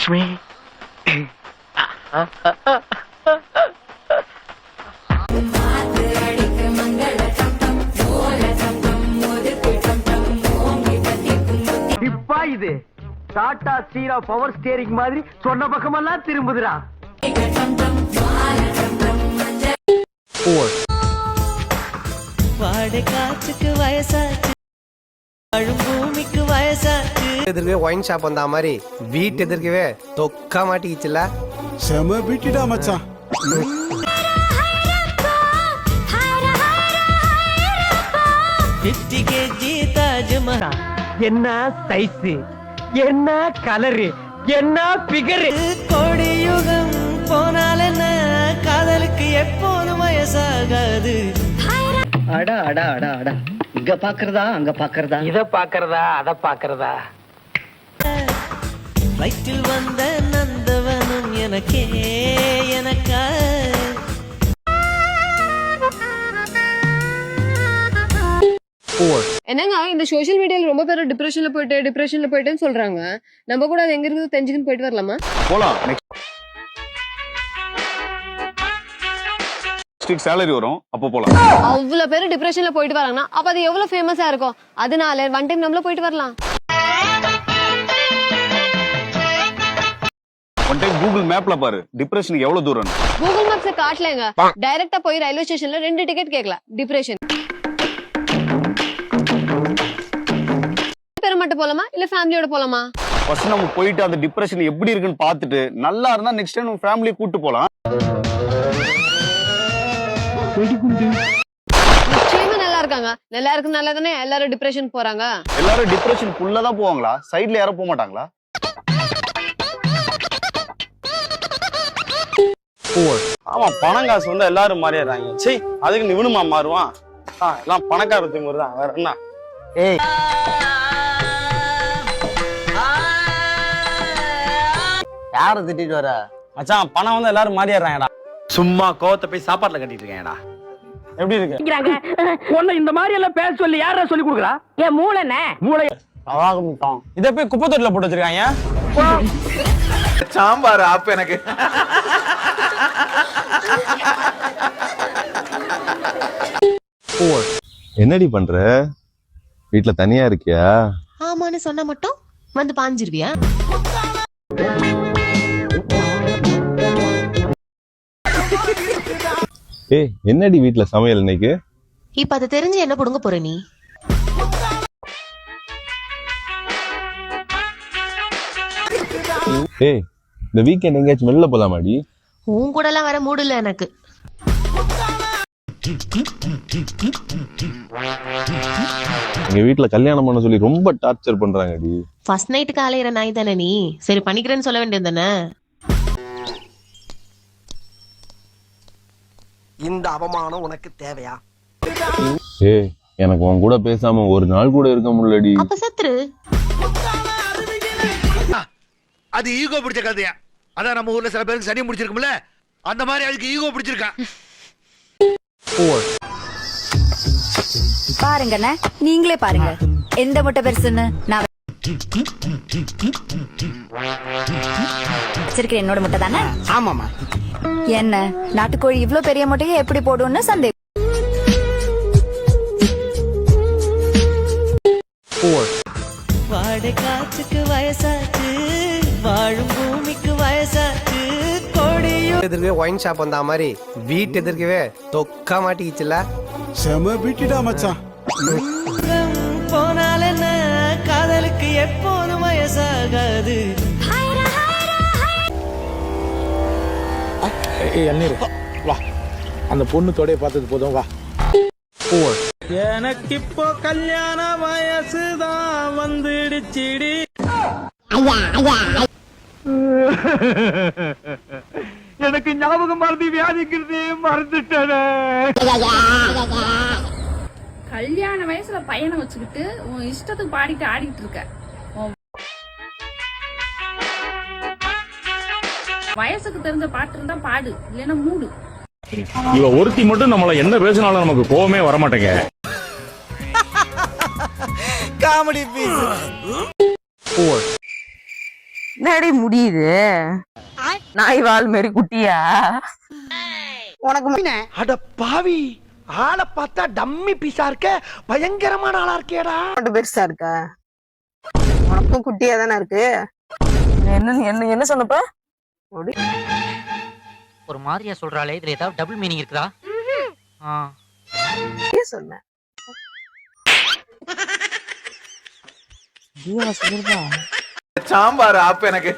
லக்ஷ்மி. இப்பா இது Tata ஸ்டீரா power steering மாதிரி சொன்ன பக்கமெல்லாம் திரும்புதுடா. வாடை காற்றுக்கு வயசாச்சு, வாழும் பூமிக்கு வயசாச்சு. எதிர்க்கவே ஒயின் ஷாப் வந்தா மாதிரி வீட்டு எதிர்க்கவே தொக்கா மாட்டிக்கிச்சுல. செம பீட்டிடா மச்சான். என்ன சைஸ், என்ன கலரு, என்ன பிகரு. கொடியுகம் போனால் என்ன, காதலுக்கு எப்போதும் வயசாகாது. அடா அடா அடா அடா, இங்க பாக்குறதா அங்க பாக்குறதா, இத பாக்குறதா அத பாக்குறதா. வயிற்றில் வந்த நந்தவனும் எனக்கே எனக்கா. என்னங்க இந்த சோஷியல் மீடியால ரொம்ப பேர் டிப்ரெஷன்ல போயிட்டேன்னு சொல்றாங்க. நம்ம கூட அது எங்க இருக்குது தெரிஞ்சுக்கின்னு போயிட்டு வரலாமா? போலாம். நெக்ஸ்ட் salary வரும், அப்போ போலாம். அவ்வளவு பேர் டிப்ரெஷன்ல போயிட்டு வராங்கன்னா அப்ப அது எவ்வளவு ஃபேமஸா இருக்கும். அதனால ஒன் டைம் நம்மள போயிட்டு வரலாம். ஒன் டைம் கூகுள் மேப்ல பாரு டிப்ரெஷனுக்கு எவ்வளவு தூரம். கூகுள் மேப்ஸ்ல காட்டலங்க, டைரக்டா போய் ரயில்வே ஸ்டேஷன்ல 2 டிக்கெட் கேட்கலாம். டிப்ரெஷன் பேர் மட்டும் போலாமா இல்ல ஃபேமிலியோட போலாமா? ஃபர்ஸ்ட் நம்ம போயிட்டு அந்த டிப்ரெஷன் எப்படி இருக்குன்னு பார்த்துட்டு நல்லா இருந்தா நெக்ஸ்ட் டைம் நம்ம ஃபேமிலியை கூட்டு போலாம். நிச்சயமா நல்லா இருக்காங்க. நல்லா இருக்கு நல்லா தானே எல்லாரும் டிப்ரெஷன் போறாங்க. எல்லாரும் டிப்ரெஷனுக்குள்ள தான் போவாங்களா? சைடுல யாரும் போக மாட்டாங்களா? ஆமா, பணம் காசு வந்து எல்லாரும் மாறிடுறாங்க. சரி, அதுக்கு நிவனுமா மாறுவான்? எல்லாம் பணக்காரத்துக்கு மாதிரிதான், வேற என்ன? ஏய் யார திட்டிட்டு வர? மச்சான், பணம் வந்து எல்லாரும் மாறிடுறாங்கடா. சும்மா கோவத்தை போய் சாப்பாட்டுல கட்டிட்டு இருக்கேன்டா. எப்படி இருக்கு? உன்னை இந்த மாதிரி எல்லாம் பேச சொல்லி யாரா சொல்லி கொடுக்குறா? என் மூளைனே மூளை. இதை போய் குப்பை தொட்டில போட்டு வச்சிருக்காங்க. சாம்பார் ஆப்பு எனக்கு. என்னடி பண்ற? வீட்ல தனியா இருக்கியா? ஆமான்னு சொன்னா மட்டும் வந்து பாஞ்சிருவியா? ஏய், என்னடி வீட்ல சமையல் இன்னைக்கு? இப்ப அது தெரிஞ்சு என்ன புடுங்க போற நீ? ஏய், இந்த வீக்கெண்ட் எங்கேயாச்சும் வெளில போலாமாடி? உன் கூட எல்லாம் வர மூடு இல்ல எனக்கு. எங்க வீட்ல கல்யாணம் பண்ண சொல்லி ரொம்ப டார்ச்சர் பண்றாங்கடி. ஃபர்ஸ்ட் நைட்டுக்கு அலையிற நாய் தானே நீ? சரி பண்ணிக்கிறேன்னு சொல்ல வேண்டியது தானே? இந்த அவமானம் உனக்கு தேவையா? ஏய், எனக்கு உன் கூட பேசாம ஒரு நாள் கூட இருக்க முடியலடி. அப்ப சத்துரு. அது ஈகோ பிடிச்ச கதையா? அதான் நம்ம ஊர்ல சில பேருக்கு சனி முடிச்சிருக்கும்ல, அந்த மாதிரி அதுக்கு ஈகோ பிடிச்சிருக்கா. பாருங்கண்ணே, நீங்களே பாருங்க எந்த முட்டை பெருசுன்னு. நான் வச்சிருக்கேன் என்னோட முட்டை தானே? ஆமாமா. என்ன நாட்டுக்கோழி இவ்ளோ பெரிய முட்டையை எப்படி போடும்னு சந்தேகம். வாடை காற்றுக்கு வயசாச்சு, வாழும் பூமிக்கு வயசாச்சு. கொடியும் எதிர்க்கவே ஒயின் ஷாப் வந்தா மாதிரி வீட்டு எதிர்க்கவே தொக்கா மாட்டிக்கிச்சுல. செம பீட்டிடா மச்சான். போனால் என்ன, காதலுக்கு எப்போதும் வயசாகாது. வா, அந்த பொண்ணு தொடைய பார்த்தது போதும், வா. எனக்கு இப்போ கல்யாண வயசுதான் வந்துடுச்சிடி. எனக்கு ஞாபகம் மறதி வியாதிக்கிறது மறந்துட்டேன். கல்யாண வயசுல பையனை வச்சுக்கிட்டு உன் இஷ்டத்துக்கு பாடிட்டு ஆடிட்டு இருக்க. வயசுக்கு தெரிஞ்ச பாட்டு இருந்தா பாடு, இல்லைன்னா மூடு. இவ ஒருத்தி மட்டும் நம்மள என்ன பேசினாலும் நமக்கு கோவமே வர மாட்டேங்க. Comedy piece. என்னடி முடியுது நாய் வால் மாரி குட்டியா உனக்கு அட பாவி ஆளை பார்த்தா டம்மி பீஸா இருக்க பயங்கரமான ஆளா இருக்கேடா. மட்டும் பெருசா இருக்கா உனக்கும் குட்டியா தானே இருக்கு என்ன என்ன என்ன சொன்னப்ப ஒரு மாதிரியா சொல்றாளே இதுல ஏதாவது டபுள் மீனிங் இருக்குதா சொன்ன சாம்பார் ஆப் எனக்கு